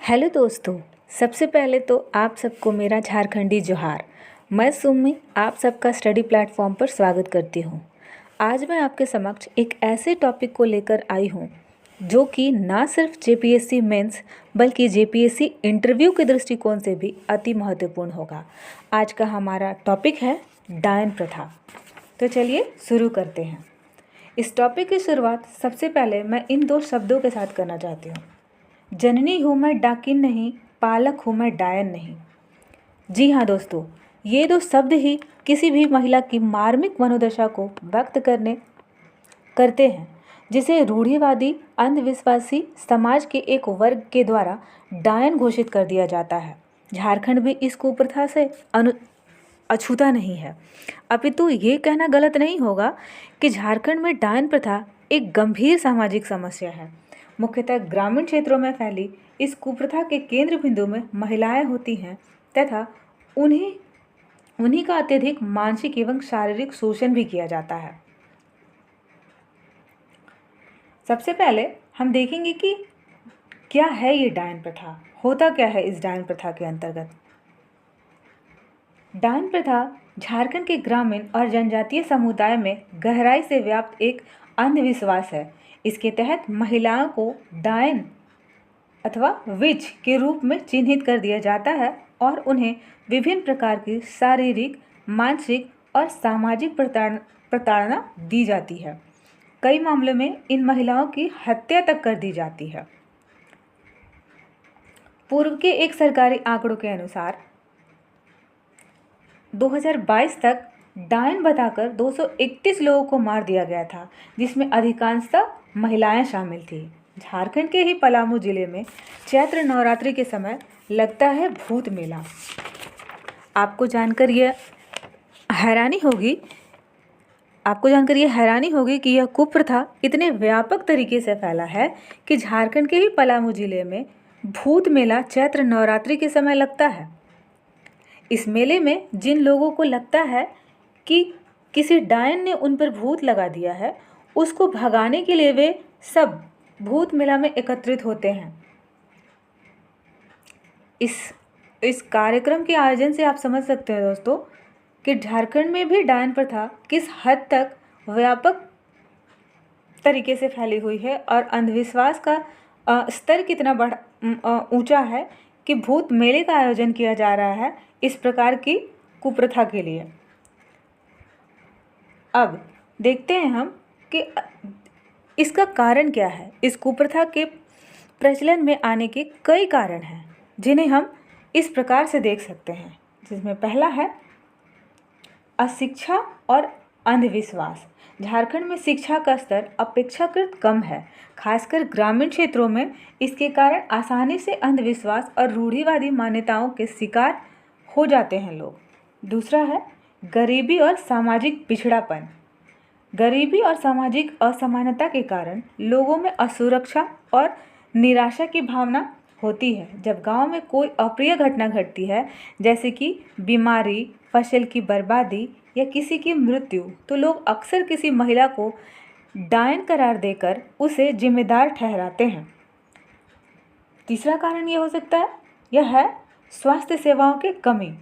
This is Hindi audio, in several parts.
हेलो दोस्तों। सबसे पहले तो आप सबको मेरा झारखंडी जोहार। मैं सुमी आप सबका स्टडी प्लेटफॉर्म पर स्वागत करती हूँ। आज मैं आपके समक्ष एक ऐसे टॉपिक को लेकर आई हूँ जो कि ना सिर्फ जेपीएससी मेंस बल्कि जेपीएससी इंटरव्यू के दृष्टिकोण से भी अति महत्वपूर्ण होगा। आज का हमारा टॉपिक है डायन प्रथा। तो चलिए शुरू करते हैं। इस टॉपिक की शुरुआत सबसे पहले मैं इन दो शब्दों के साथ करना चाहती हूँ। जननी हूँ मैं डाकिन नहीं, पालक हूँ मैं डायन नहीं। जी हाँ दोस्तों, ये दो शब्द ही किसी भी महिला की मार्मिक मनोदशा को व्यक्त करते हैं, जिसे रूढ़िवादी अंधविश्वासी समाज के एक वर्ग के द्वारा डायन घोषित कर दिया जाता है। झारखंड भी इस कुप्रथा से अछूता नहीं है। अपितु ये कहना गलत नहीं होगा कि झारखंड में डायन प्रथा एक गंभीर सामाजिक समस्या है। मुख्यतः ग्रामीण क्षेत्रों में फैली इस कुप्रथा के केंद्र बिंदु में महिलाएं होती हैं तथा उन्हीं का अत्यधिक मानसिक एवं शारीरिक शोषण भी किया जाता है। सबसे पहले हम देखेंगे कि क्या है ये डायन प्रथा, होता क्या है इस डायन प्रथा के अंतर्गत। डायन प्रथा झारखंड के ग्रामीण और जनजातीय समुदाय में गहराई से व्याप्त एक अंधविश्वास है। इसके तहत महिलाओं को डायन अथवा विच के रूप में चिन्हित कर दिया जाता है और उन्हें विभिन्न प्रकार की शारीरिक, मानसिक और सामाजिक प्रताड़ना दी जाती है। कई मामलों में इन महिलाओं की हत्या तक कर दी जाती है। पूर्व के एक सरकारी आंकड़ों के अनुसार 2022 तक डायन बताकर 231 लोगों को मार दिया गया था, जिसमें अधिकांशतः महिलाएं शामिल थी। झारखंड के ही पलामू जिले में चैत्र नवरात्रि के समय लगता है भूत मेला। आपको जानकर यह हैरानी होगी कि यह कुप्रथा इतने व्यापक तरीके से फैला है कि झारखंड के ही पलामू जिले में भूत मेला चैत्र नवरात्रि के समय लगता है। इस मेले में जिन लोगों को लगता है कि किसी डायन ने उन पर भूत लगा दिया है, उसको भगाने के लिए वे सब भूत मेला में एकत्रित होते हैं। इस कार्यक्रम के आयोजन से आप समझ सकते हैं दोस्तों कि झारखंड में भी डायन प्रथा किस हद तक व्यापक तरीके से फैली हुई है और अंधविश्वास का स्तर कितना ऊंचा है कि भूत मेले का आयोजन किया जा रहा है इस प्रकार की कुप्रथा के लिए। अब देखते हैं हम कि इसका कारण क्या है। इस कुप्रथा के प्रचलन में आने के कई कारण हैं जिन्हें हम इस प्रकार से देख सकते हैं, जिसमें पहला है अशिक्षा और अंधविश्वास। झारखंड में शिक्षा का स्तर अपेक्षाकृत कम है, खासकर ग्रामीण क्षेत्रों में। इसके कारण आसानी से अंधविश्वास और रूढ़िवादी मान्यताओं के शिकार हो जाते हैं लोग। दूसरा है गरीबी और सामाजिक पिछड़ापन। गरीबी और सामाजिक असमानता के कारण लोगों में असुरक्षा और निराशा की भावना होती है। जब गांव में कोई अप्रिय घटना घटती है, जैसे कि बीमारी, फसल की बर्बादी या किसी की मृत्यु, तो लोग अक्सर किसी महिला को डायन करार देकर उसे जिम्मेदार ठहराते हैं। तीसरा कारण यह हो सकता है, यह है स्वास्थ्य सेवाओं की कमी।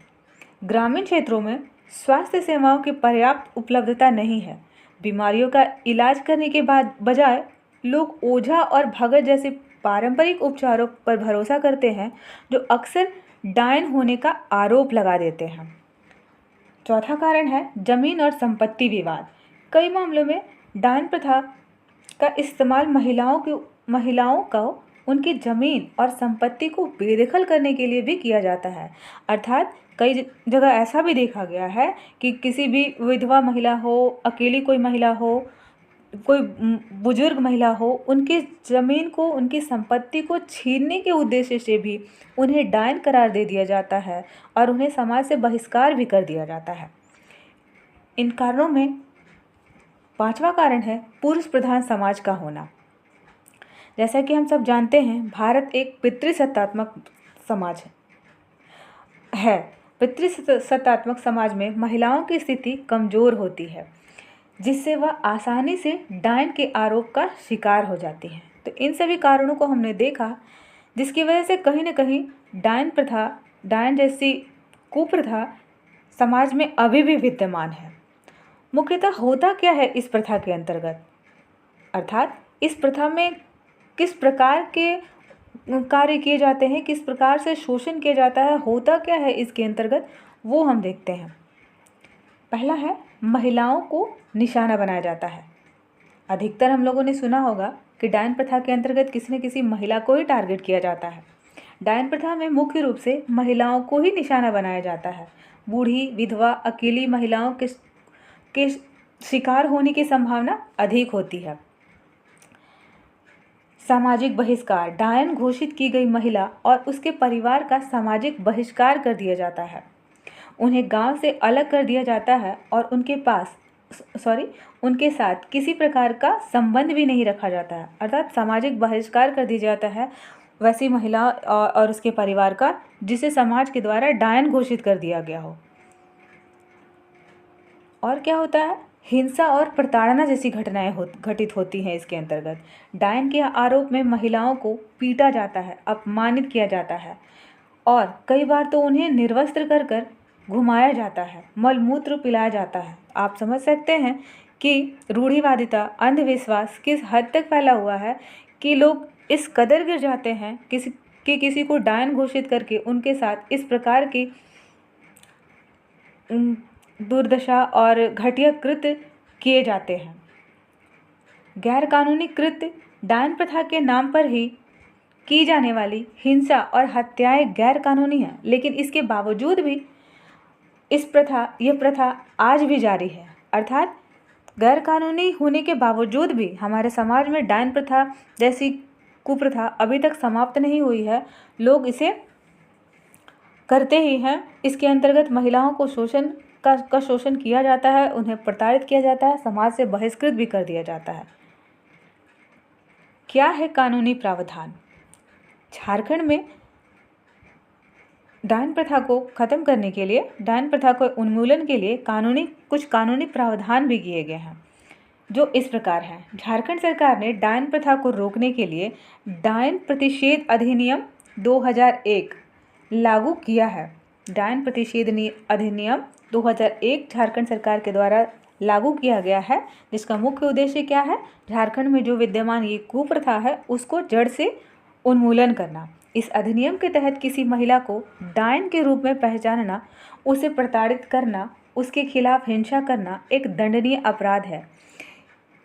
ग्रामीण क्षेत्रों में स्वास्थ्य सेवाओं की पर्याप्त उपलब्धता नहीं है। बीमारियों का इलाज करने के बजाय लोग ओझा और भगत जैसे पारंपरिक उपचारों पर भरोसा करते हैं, जो अक्सर डायन होने का आरोप लगा देते हैं। चौथा कारण है जमीन और संपत्ति विवाद। कई मामलों में डायन प्रथा का इस्तेमाल महिलाओं को उनकी जमीन और संपत्ति को बेदखल करने के लिए भी किया जाता है। अर्थात कई जगह ऐसा भी देखा गया है कि किसी भी विधवा महिला हो, अकेली कोई महिला हो, कोई बुजुर्ग महिला हो, उनकी ज़मीन को, उनकी संपत्ति को छीनने के उद्देश्य से भी उन्हें डायन करार दे दिया जाता है और उन्हें समाज से बहिष्कार भी कर दिया जाता है। इन कारणों में पांचवा कारण है पुरुष प्रधान समाज का होना। जैसा कि हम सब जानते हैं, भारत एक पितृसत्तात्मक समाज है। पितृसत्तात्मक समाज में महिलाओं की स्थिति कमज़ोर होती है, जिससे वह आसानी से डायन के आरोप का शिकार हो जाती हैं। तो इन सभी कारणों को हमने देखा जिसकी वजह से कहीं ना कहीं डायन प्रथा, डायन जैसी कुप्रथा समाज में अभी भी विद्यमान है। मुख्यतः होता क्या है इस प्रथा के अंतर्गत, अर्थात इस प्रथा में किस प्रकार के कार्य किए जाते हैं, किस प्रकार से शोषण किया जाता है, होता क्या है इसके अंतर्गत, वो हम देखते हैं। पहला है, महिलाओं को निशाना बनाया जाता है। अधिकतर हम लोगों ने सुना होगा कि डायन प्रथा के अंतर्गत किसी न किसी महिला को ही टारगेट किया जाता है। डायन प्रथा में मुख्य रूप से महिलाओं को ही निशाना बनाया जाता है। बूढ़ी, विधवा, अकेली महिलाओं के शिकार होने की संभावना अधिक होती है। सामाजिक बहिष्कार, डायन घोषित की गई महिला और उसके परिवार का सामाजिक बहिष्कार कर दिया जाता है। उन्हें गांव से अलग कर दिया जाता है और उनके साथ किसी प्रकार का संबंध भी नहीं रखा जाता है, अर्थात सामाजिक बहिष्कार कर दिया जाता है वैसी महिला और उसके परिवार का जिसे समाज के द्वारा डायन घोषित कर दिया गया हो। और क्या होता है, हिंसा और प्रताड़ना जैसी घटनाएं घटित होती हैं इसके अंतर्गत। डायन के आरोप में महिलाओं को पीटा जाता है, अपमानित किया जाता है और कई बार तो उन्हें निर्वस्त्र कर घुमाया जाता है, मलमूत्र पिलाया जाता है। आप समझ सकते हैं कि रूढ़िवादिता, अंधविश्वास किस हद तक फैला हुआ है कि लोग इस कदर गिर जाते हैं किसी को डायन घोषित करके उनके साथ इस प्रकार की दुर्दशा और घटिया कृत्य किए जाते हैं। गैर कानूनी कृत्य, डायन प्रथा के नाम पर ही की जाने वाली हिंसा और हत्याएं गैर कानूनी हैं, लेकिन इसके बावजूद भी यह प्रथा आज भी जारी है। अर्थात गैर कानूनी होने के बावजूद भी हमारे समाज में डायन प्रथा जैसी कुप्रथा अभी तक समाप्त नहीं हुई है। लोग इसे करते ही हैं। इसके अंतर्गत महिलाओं को शोषण किया जाता है, उन्हें प्रताड़ित किया जाता है, समाज से बहिष्कृत भी कर दिया जाता है। क्या है कानूनी प्रावधान? झारखंड में डायन प्रथा को खत्म करने के लिए, डायन प्रथा को उन्मूलन के लिए कुछ कानूनी प्रावधान भी किए गए हैं, जो इस प्रकार हैं। झारखंड सरकार ने डायन प्रथा को रोकने के लिए डायन प्रतिषेध अधिनियम 2001 लागू किया है। डायन प्रतिषेध अधिनियम 2001 झारखंड सरकार के द्वारा लागू किया गया है, जिसका मुख्य उद्देश्य क्या है, झारखंड में जो विद्यमान ये कुप्रथा है उसको जड़ से उन्मूलन करना। इस अधिनियम के तहत किसी महिला को डायन के रूप में पहचानना, उसे प्रताड़ित करना, उसके खिलाफ हिंसा करना एक दंडनीय अपराध है।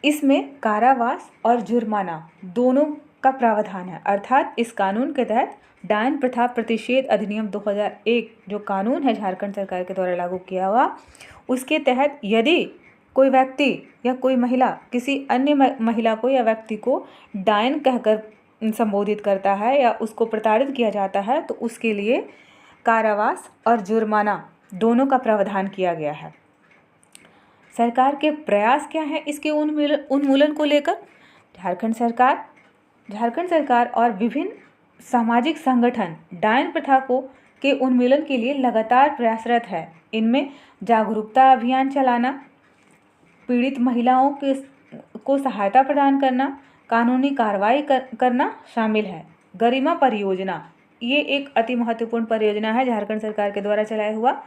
इसमें कारावास और जुर्माना दोनों का प्रावधान है। अर्थात इस कानून के तहत डायन प्रथा प्रतिषेध अधिनियम 2001 जो कानून है झारखंड सरकार के द्वारा लागू किया हुआ, उसके तहत यदि कोई व्यक्ति या कोई महिला किसी अन्य महिला को या व्यक्ति को डायन कहकर संबोधित करता है या उसको प्रताड़ित किया जाता है, तो उसके लिए कारावास और जुर्माना दोनों का प्रावधान किया गया है। सरकार के प्रयास क्या है इसके उन्मूलन को लेकर? झारखंड सरकार और विभिन्न सामाजिक संगठन डायन प्रथा के उन्मूलन के लिए लगातार प्रयासरत है। इनमें जागरूकता अभियान चलाना, पीड़ित महिलाओं को सहायता प्रदान करना, कानूनी कार्रवाई करना शामिल है। गरिमा परियोजना, ये एक अति महत्वपूर्ण परियोजना है झारखंड सरकार के द्वारा चलाया हुआ।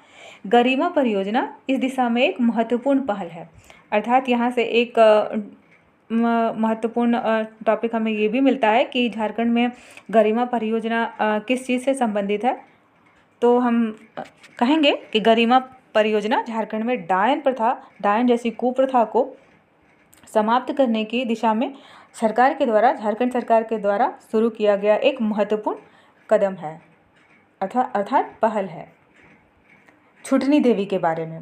गरिमा परियोजना इस दिशा में एक महत्वपूर्ण पहल है। अर्थात यहाँ से एक महत्वपूर्ण टॉपिक हमें ये भी मिलता है कि झारखंड में गरिमा परियोजना किस चीज़ से संबंधित है। तो हम कहेंगे कि गरिमा परियोजना झारखंड में डायन जैसी कुप्रथा को समाप्त करने की दिशा में झारखंड सरकार के द्वारा शुरू किया गया एक महत्वपूर्ण कदम है, अर्थात पहल है। छुटनी देवी के बारे में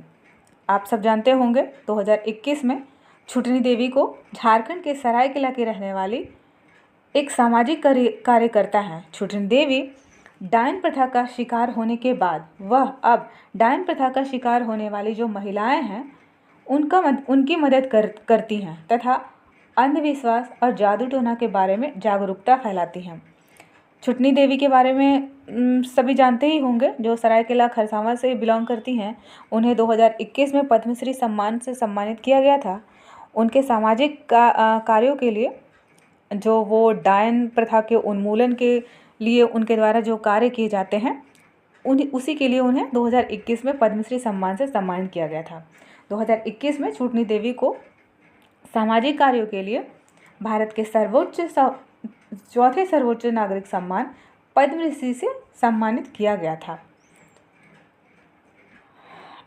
आप सब जानते होंगे, 2021 में छुटनी देवी को झारखंड के सरायकेला की रहने वाली एक सामाजिक कार्यकर्ता हैं। छुटनी देवी डायन प्रथा का शिकार होने के बाद वह अब डायन प्रथा का शिकार होने वाली जो महिलाएं हैं उनकी मदद करती हैं तथा अंधविश्वास और जादू टोना के बारे में जागरूकता फैलाती हैं। छुटनी देवी के बारे में सभी जानते ही होंगे, जो सरायकेला खरसावां से बिलोंग करती हैं। उन्हें 2021 में पद्मश्री सम्मान से सम्मानित किया गया था। उनके सामाजिक कार्यों के लिए जो वो डायन प्रथा के उन्मूलन के लिए उनके द्वारा जो कार्य किए जाते हैं उसी के लिए उन्हें 2021 में पद्मश्री सम्मान से सम्मानित किया गया था। 2021 में छूटनी देवी को सामाजिक कार्यों के लिए भारत के चौथे सर्वोच्च नागरिक सम्मान पद्मश्री से सम्मानित किया गया था।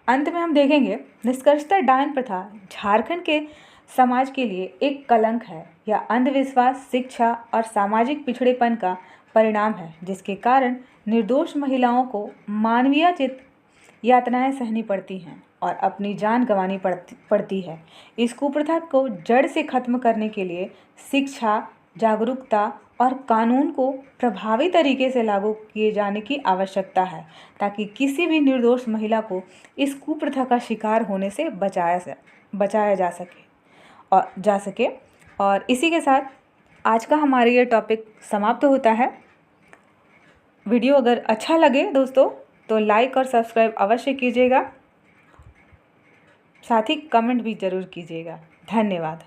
अंत में हम देखेंगे, निष्कर्षतः डायन प्रथा झारखंड के समाज के लिए एक कलंक है। यह अंधविश्वास, शिक्षा और सामाजिक पिछड़ेपन का परिणाम है, जिसके कारण निर्दोष महिलाओं को मानवीयोचित यातनाएं सहनी पड़ती हैं और अपनी जान गंवानी पड़ती है। इस कुप्रथा को जड़ से खत्म करने के लिए शिक्षा, जागरूकता और कानून को प्रभावी तरीके से लागू किए जाने की आवश्यकता है, ताकि किसी भी निर्दोष महिला को इस कुप्रथा का शिकार होने से बचाया जा सके। और इसी के साथ आज का हमारा ये टॉपिक समाप्त होता है। वीडियो अगर अच्छा लगे दोस्तों तो लाइक और सब्सक्राइब अवश्य कीजिएगा, साथ ही कमेंट भी ज़रूर कीजिएगा। धन्यवाद।